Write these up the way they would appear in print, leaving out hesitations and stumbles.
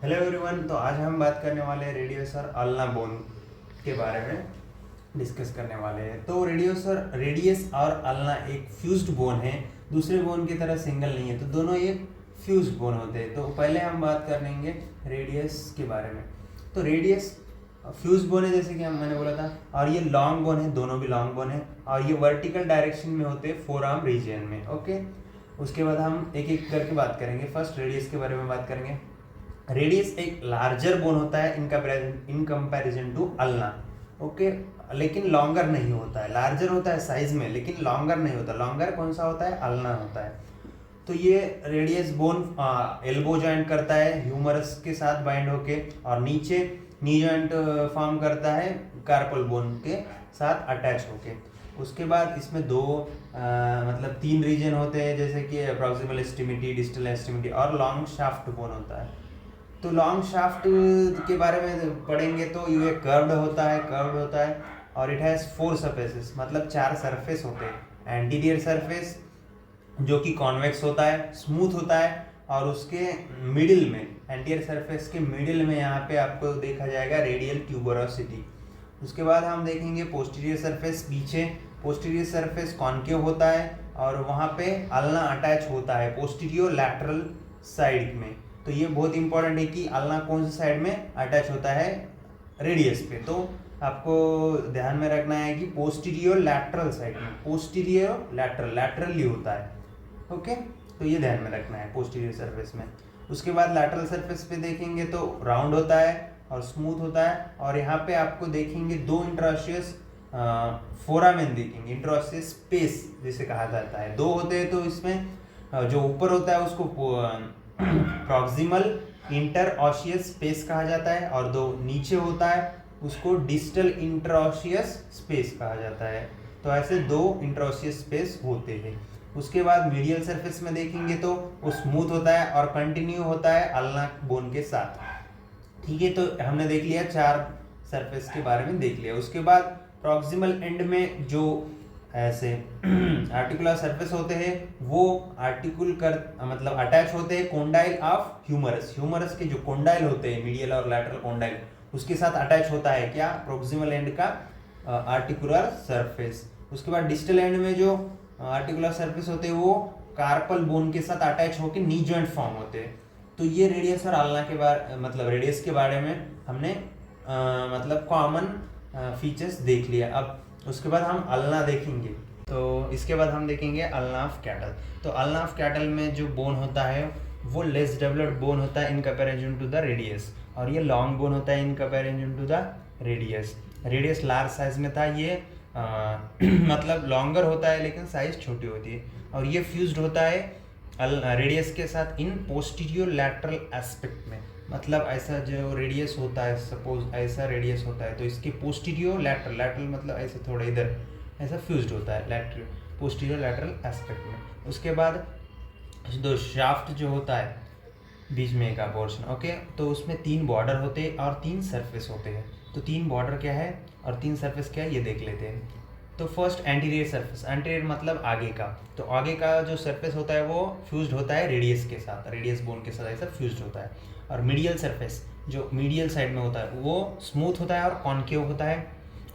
Hello everyone. तो आज हम बात करने वाले हैं रेडियस और अल्ना बोन के बारे में डिस्कस करने वाले हैं। तो रेडियस और अल्ना एक फ्यूज्ड बोन है, दूसरे बोन की तरह सिंगल नहीं है, तो दोनों एक फ्यूज्ड बोन होते हैं। तो पहले हम बात करेंगे रेडियस के बारे में। तो रेडियस फ्यूज बोन है, जैसे कि मैंने बोला था, और ये लॉन्ग बोन है, दोनों भी लॉन्ग बोन है, और ये वर्टिकल डायरेक्शन में होते हैं फोर आर्म रीजन में। ओके, उसके बाद हम एक एक करके बात करेंगे। फर्स्ट रेडियस के बारे में बात करेंगे। रेडियस एक लार्जर बोन होता है in comparison to ulna. Okay, लेकिन लॉन्गर नहीं होता है। लार्जर होता है साइज में, लेकिन लॉन्गर नहीं होता। लॉन्गर कौन सा होता है? अल्ना होता है। तो ये रेडियस बोन एल्बो जॉइंट करता है ह्यूमरस के साथ बाइंड होके, और नीचे नी जॉइंट फॉर्म करता है कार्पल बोन के साथ अटैच होके। उसके बाद इसमें दो मतलब तीन रीजन होते हैं, जैसे कि प्रॉक्सिमल एक्सट्रीमिटी, डिस्टल एक्सट्रीमिटी और लॉन्ग शाफ्ट बोन होता है। तो लॉन्ग शाफ्ट के बारे में पढ़ेंगे तो ये कर्व्ड होता है और इट हैज़ फोर सरफेसेस, मतलब चार सरफेस होते हैं। एंटीरियर सरफेस जो कि कॉन्वेक्स होता है, स्मूथ होता है, और उसके मिडिल में, एंटीरियर सरफेस के मिडिल में यहाँ पे आपको देखा जाएगा रेडियल ट्यूबरोसिटी। उसके बाद हम देखेंगे पोस्टीरियर सरफेस। पीछे पोस्टीरियर सरफेस कॉन्केव होता है और वहाँ पे अल्ना अटैच होता है पोस्टीरियर लैटरल साइड में। तो ये बहुत इंपॉर्टेंट है कि अल्ना कौन सी साइड में अटैच होता है रेडियस पे। तो आपको ध्यान में रखना है कि पोस्टीरियर लैटरल साइड में, पोस्टीरियर लैटरली होता है। ओके, तो ये ध्यान में रखना है पोस्टीरियर सरफेस में। उसके बाद लैटरल सरफेस पे देखेंगे तो राउंड होता है और स्मूथ होता है, और यहाँ पे आपको देखेंगे दो इंट्रोशियस फोरामेन देखेंगे। इंट्रोशियस स्पेस जिसे कहा जाता है, दो होते हैं। तो इसमें जो ऊपर होता है उसको प्रॉक्सिमल इंटरऑशियस स्पेस कहा जाता है, और दो नीचे होता है उसको डिस्टल इंटरऑशियस स्पेस कहा जाता है। तो ऐसे दो इंटरऑशियस स्पेस होते हैं। उसके बाद मीडियल सरफेस में देखेंगे तो वो स्मूथ होता है और कंटिन्यू होता है अल्ना बोन के साथ। ठीक है, तो हमने देख लिया, चार सरफेस के बारे में देख लिया। उसके बाद प्रॉक्सिमल एंड में जो ऐसे आर्टिकुलर सरफेस होते हैं वो आर्टिकुल कर मतलब अटैच होते हैं कोंडाइल ऑफ ह्यूमरस के जो कोंडाइल होते हैं, मीडियल और लैटरल कोंडाइल, उसके साथ अटैच होता है क्या? प्रॉक्सिमल एंड का आर्टिकुलर सरफेस। उसके बाद डिस्टल एंड में जो आर्टिकुलर सरफेस होते हैं वो कार्पल बोन के साथ अटैच होकर नी जॉइंट फॉर्म होते हैं। तो ये रेडियस और अल्ना के बारे मतलब रेडियस के बारे में हमने मतलब कॉमन फीचर्स देख लिया। अब उसके बाद हम अल्ना देखेंगे। तो इसके बाद हम देखेंगे अल्ना ऑफ कैटल। तो अल्ना ऑफ कैटल में जो बोन होता है वो लेस डेवलप्ड बोन होता है in comparison to the radius, और ये लॉन्ग बोन होता है in comparison to the radius. Radius large size में था, ये मतलब लॉन्गर होता है लेकिन साइज छोटी होती है, और ये फ्यूज्ड होता है रेडियस के साथ इन पोस्टीरियर लैटरल एस्पेक्ट में। मतलब ऐसा जो रेडियस होता है, सपोज ऐसा रेडियस होता है, तो इसके पोस्टीरियर लैटरल मतलब ऐसे थोड़ा इधर ऐसा फ्यूज्ड होता है लैटरल पोस्टीरियर लैटरल एस्पेक्ट में। उसके बाद दो शाफ्ट जो होता है बीच में का पोर्शन, ओके, तो उसमें तीन बॉर्डर होते हैं और तीन सरफेस होते हैं। तो तीन बॉर्डर क्या है और तीन सरफेस क्या है ये देख लेते हैं। तो फर्स्ट एंटीरियर सरफेस, एंटीरियर मतलब आगे का। तो आगे का जो सरफेस होता है वो फ्यूज्ड होता है रेडियस के साथ, रेडियस बोन के साथ ऐसा फ्यूज्ड होता है। और मीडियल सरफेस जो मीडियल साइड में होता है वो स्मूथ होता है और कॉन्केव होता है,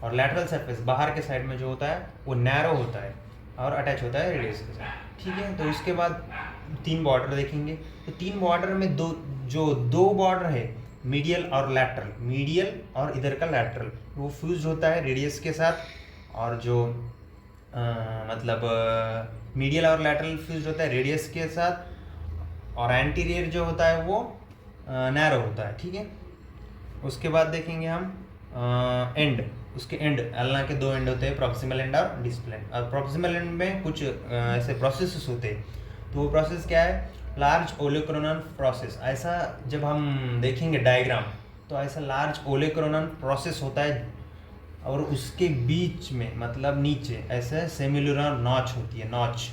और लैटरल सरफेस बाहर के साइड में जो होता है वो नैरो होता है और अटैच होता है रेडियस के साथ। ठीक है, तो उसके बाद तीन बॉर्डर देखेंगे। तो तीन बॉर्डर में दो बॉर्डर है, मीडियल और लैटरल, मीडियल और इधर का लैटरल, वो फ्यूज्ड होता है रेडियस के साथ। और जो मतलब मीडियल और लैटरल फ्यूज्ड होता है रेडियस के साथ, और एंटीरियर जो होता है वो नैरो होता है। ठीक है, उसके बाद देखेंगे हम एंड। उसके एंड, अल्ना के दो एंड होते हैं, प्रॉक्सिमल एंड और डिस्टल एंड। और प्रॉक्सिमल एंड में कुछ ऐसे प्रोसेसेस होते हैं। तो वो प्रोसेस क्या है? Large olecranon process. ऐसा जब हम देखेंगे डायग्राम तो ऐसा लार्ज ओलेक्रोनन प्रोसेस होता है, और उसके बीच में मतलब नीचे ऐसे सेमिलुलर नॉच होती है, नॉच,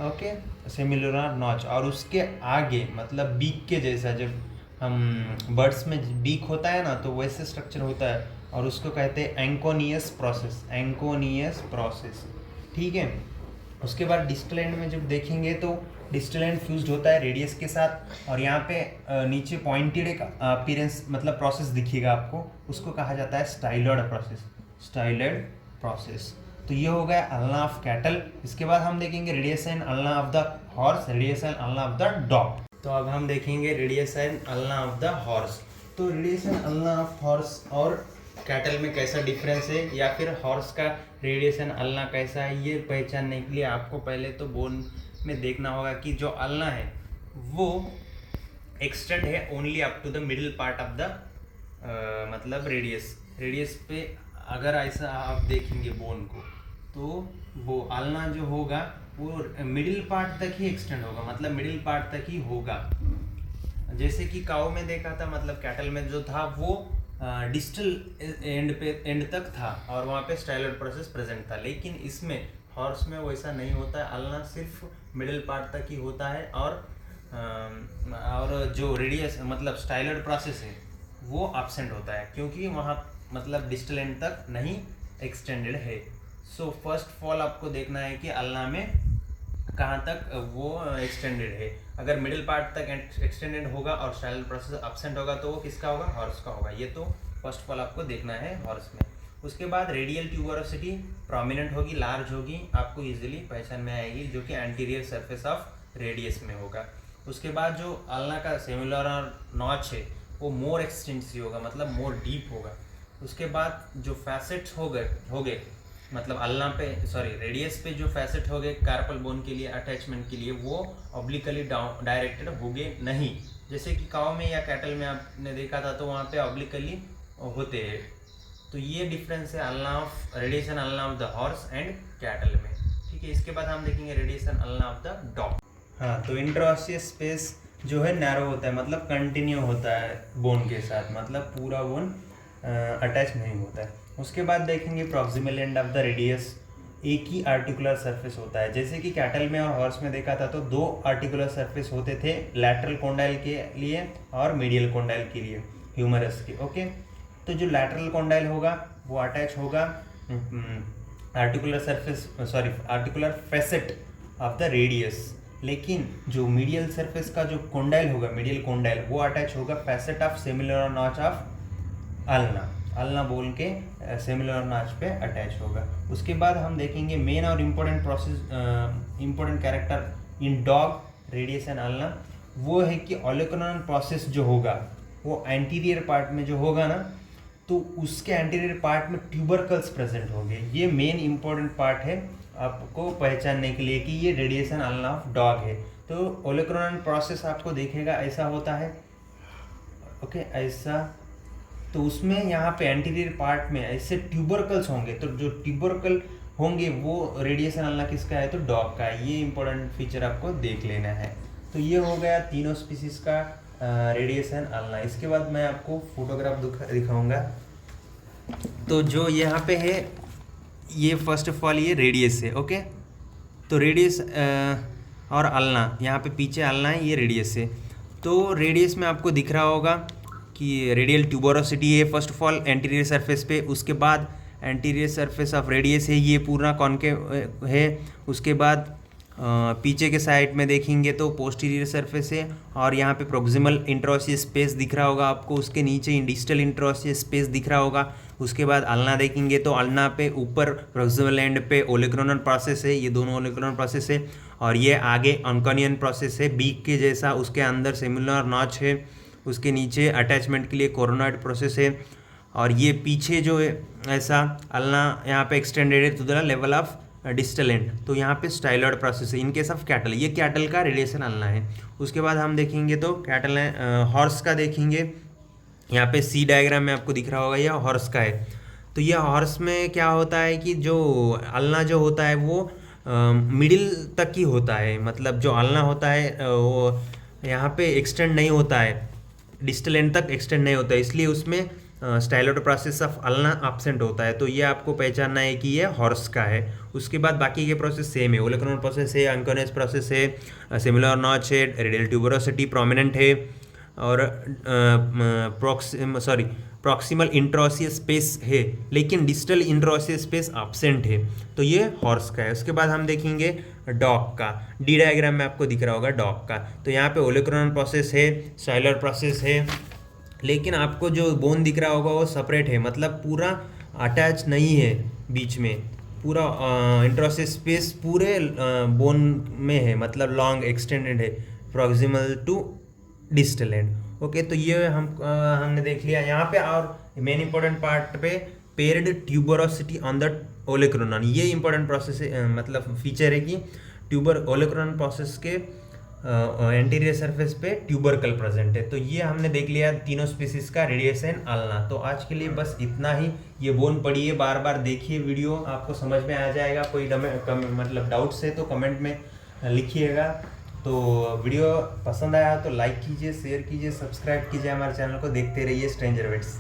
ओके, सेमिलुलर नॉच। और उसके आगे मतलब बीक के जैसा, जब हम बर्ड्स में बीक होता है ना तो वैसे स्ट्रक्चर होता है, और उसको कहते हैं एंकोनियस प्रोसेस, एंकोनियस प्रोसेस। ठीक है, उसके बाद डिस्टल एंड में जब देखेंगे तो डिस्टल एंड फ्यूज्ड होता है रेडियस के साथ, और यहाँ पे नीचे पॉइंटेड एक अपीयरेंस मतलब प्रोसेस दिखेगा आपको, उसको कहा जाता है स्टाइलॉयड प्रोसेस, स्टाइलॉयड प्रोसेस। तो ये हो गया अल्ना ऑफ कैटल। इसके बाद हम देखेंगे radius and ulna of the horse, radius and ulna of the dog. तो अब हम देखेंगे radius and ulna of the horse. तो radius and ulna of horse और कैटल में कैसा डिफरेंस है, या फिर हॉर्स का रेडियस एंड अल्ना कैसा है, ये पहचानने के लिए आपको पहले तो बोन में देखना होगा कि जो अल्ना है वो एक्सटेंड है only up to the middle part of the मतलब रेडियस पे अगर ऐसा आप देखेंगे बोन को, तो वो अल्ना जो होगा वो मिडिल पार्ट तक ही एक्सटेंड होगा, मतलब मिडिल पार्ट तक ही होगा। जैसे कि काऊ में देखा था, मतलब कैटल में जो था वो डिस्टल एंड तक था और वहाँ पे स्टाइलॉयड प्रोसेस प्रेजेंट था, लेकिन इसमें हॉर्स में वैसा नहीं होता है, अल्ना सिर्फ मिडिल पार्ट तक ही होता है, और जो रेडियस मतलब स्टाइलॉयड प्रोसेस है वो एब्सेंट होता है, क्योंकि वहाँ मतलब डिस्टल एंड तक नहीं एक्सटेंडेड है। सो फर्स्ट ऑफ ऑल आपको देखना है कि अल्ना में कहाँ तक वो एक्सटेंडेड है। अगर मिडिल पार्ट तक एक्सटेंडेड होगा और स्टाइलॉयड प्रोसेस एब्सेंट होगा तो वो किसका होगा, हॉर्स का होगा। ये तो फर्स्ट ऑफ ऑल आपको देखना है हॉर्स में। उसके बाद रेडियल ट्यूबरोसिटी प्रोमिनेंट होगी, लार्ज होगी, आपको इजीली पहचान में आएगी, जो कि एंटीरियर सरफेस ऑफ रेडियस में होगा। उसके बाद जो अल्ना का सेमुलर नॉच है वो मोर एक्सटेंसिव होगा, मतलब मोर डीप होगा। उसके बाद जो फैसेट्स हो गए मतलब अल्ना पे रेडियस पे जो फैसेट हो गए कार्पल बोन के लिए अटैचमेंट के लिए, वो ऑब्लिकली डायरेक्टेड होंगे नहीं, जैसे कि काऊ में या कैटल में आपने देखा था तो वहाँ पे ऑब्लिकली होते हैं। तो ये डिफरेंस है ulna of radius and ulna of the horse and cattle में, ठीक है। इसके बाद हम देखेंगे radius and ulna of the dog. हाँ, तो इंट्रोऑसियस स्पेस जो है नैरो होता है, मतलब कंटिन्यू होता है बोन के साथ, मतलब पूरा बोन अटैच नहीं होता है। उसके बाद देखेंगे proximal end of the radius, एक ही आर्टिकुलर सरफेस होता है। जैसे कि कैटल में और हॉर्स में देखा था तो दो आर्टिकुलर सरफेस होते थे, लैटरल कॉन्डाइल के लिए और मीडियल कॉन्डाइल के लिए, ह्यूमरस के। ओके, तो जो लैटरल कॉन्डाइल होगा वो अटैच होगा articular facet of the radius, लेकिन जो मीडियल सरफेस का जो कॉन्डाइल होगा, मीडियल कॉन्डाइल, वो अटैच होगा facet of semilunar notch of ulna बोल के सेमुलर नॉच पे अटैच होगा। उसके बाद हम देखेंगे मेन और important character in dog radius and ulna, वो है कि ओलेकुलर प्रोसेस जो होगा वो एंटीरियर पार्ट में जो होगा ना, तो उसके एंटीरियर पार्ट में ट्यूबरकल्स प्रेजेंट होंगे। ये मेन इंपॉर्टेंट पार्ट है आपको पहचानने के लिए कि ये radius and ulna of dog है। तो ओलेकुलर प्रोसेस आपको देखेगा ऐसा होता है, ओके, ऐसा। तो उसमें यहाँ पे एंटीरियर पार्ट में ऐसे ट्यूबरकल्स होंगे, तो जो ट्यूबरकल होंगे वो रेडियस एंड अल्ना किसका है, तो डॉग का है। ये इंपॉर्टेंट फीचर आपको देख लेना है। तो ये हो गया तीनों स्पीसीज का रेडियस एंड अल्ना। इसके बाद मैं आपको फोटोग्राफ दिखाऊंगा। तो जो यहाँ पे है ये फर्स्ट ऑफ ऑल ये रेडियस है, ओके। तो रेडियस और अल्ना, यहाँ पे पीछे अल्ना है, ये रेडियस है। तो रेडियस में आपको दिख रहा होगा कि रेडियल ट्यूबरोसिटी है first of all anterior surface पे, उसके बाद एंटीरियर सरफेस ऑफ रेडियस है, ये पूरा कॉन्केव है। उसके बाद पीछे के साइड में देखेंगे तो पोस्टीरियर सरफेस है, और यहाँ पे प्रोक्सिमल इंट्रोसियस स्पेस दिख रहा होगा आपको, उसके नीचे डिस्टल इंट्रोसियस स्पेस दिख रहा होगा। उसके बाद अल्ना देखेंगे तो अल्ना पे ऊपर प्रोक्सिमल एंड पे ओलेकुलर प्रोसेस है, ये दोनों ओलेकुलर प्रोसेस है, और ये आगे ऑनकोनियन प्रोसेस है बीक के जैसा, उसके अंदर सेमुलर नॉच है, उसके नीचे अटैचमेंट के लिए कोरोनॉइड प्रोसेस है, और ये पीछे जो है ऐसा अल्ना यहाँ पे एक्सटेंडेड है to the level of distal end. तो यहाँ पे स्टाइलॉयड प्रोसेस है इन केस ऑफ कैटल, ये कैटल का रेडिएशन अल्ना है। उसके बाद हम देखेंगे तो कैटल हॉर्स का देखेंगे, यहाँ पे सी डायग्राम में आपको दिख रहा होगा, यह हॉर्स का है। तो यह हॉर्स में क्या होता है कि जो अल्ना जो होता है वो मिडिल तक ही होता है, मतलब जो अल्ना होता है वो यहाँ पे एक्सटेंड नहीं होता है, डिस्टल एंड तक एक्सटेंड नहीं होता है, इसलिए उसमें styloid process of ulna absent होता है। तो ये आपको पहचानना है कि ये हॉर्स का है। उसके बाद बाकी के प्रोसेस सेम है, ओलेकुलर प्रोसेस है, ऑनकोनियस प्रोसेस है, सेमुलर नॉच है, रेडियल ट्यूबरोसिटी प्रोमिनेंट है, और प्रॉक्सिमल इंट्रोसियस स्पेस है, लेकिन डिस्टल इंट्रोसियस स्पेस एब्सेंट है, तो ये हॉर्स का है। उसके बाद हम देखेंगे डॉग का। डी डायग्राम में आपको दिख रहा होगा डॉग का। तो यहाँ पे ओलेक्रोनल प्रोसेस है, साइलर प्रोसेस है, लेकिन आपको जो बोन दिख रहा होगा वो सेपरेट है, मतलब पूरा अटैच नहीं है बीच में, पूरा इंट्रोसियस स्पेस पूरे बोन में है, मतलब लॉन्ग एक्सटेंडेड है, proximal to distal end. Okay, तो ये हमने देख लिया यहाँ पे। और मेन इंपॉर्टेंट पार्ट पे paired tuberosity on the olecranon, ये इंपॉर्टेंट प्रोसेस है, मतलब फीचर है कि ओलेक्रोनन प्रोसेस के एंटीरियर सरफेस पे ट्यूबरकल प्रेजेंट है। तो ये हमने देख लिया तीनों स्पीसीज का, रेडियस एंड अल्ना। तो आज के लिए बस इतना ही। ये बोन पढ़िए, बार बार देखिए वीडियो, आपको समझ में आ जाएगा। कोई मतलब डाउट्स है तो कमेंट में लिखिएगा। तो वीडियो पसंद आया तो लाइक कीजिए, शेयर कीजिए, सब्सक्राइब कीजिए हमारे चैनल को। देखते रहिए स्ट्रेंजर वेट्स।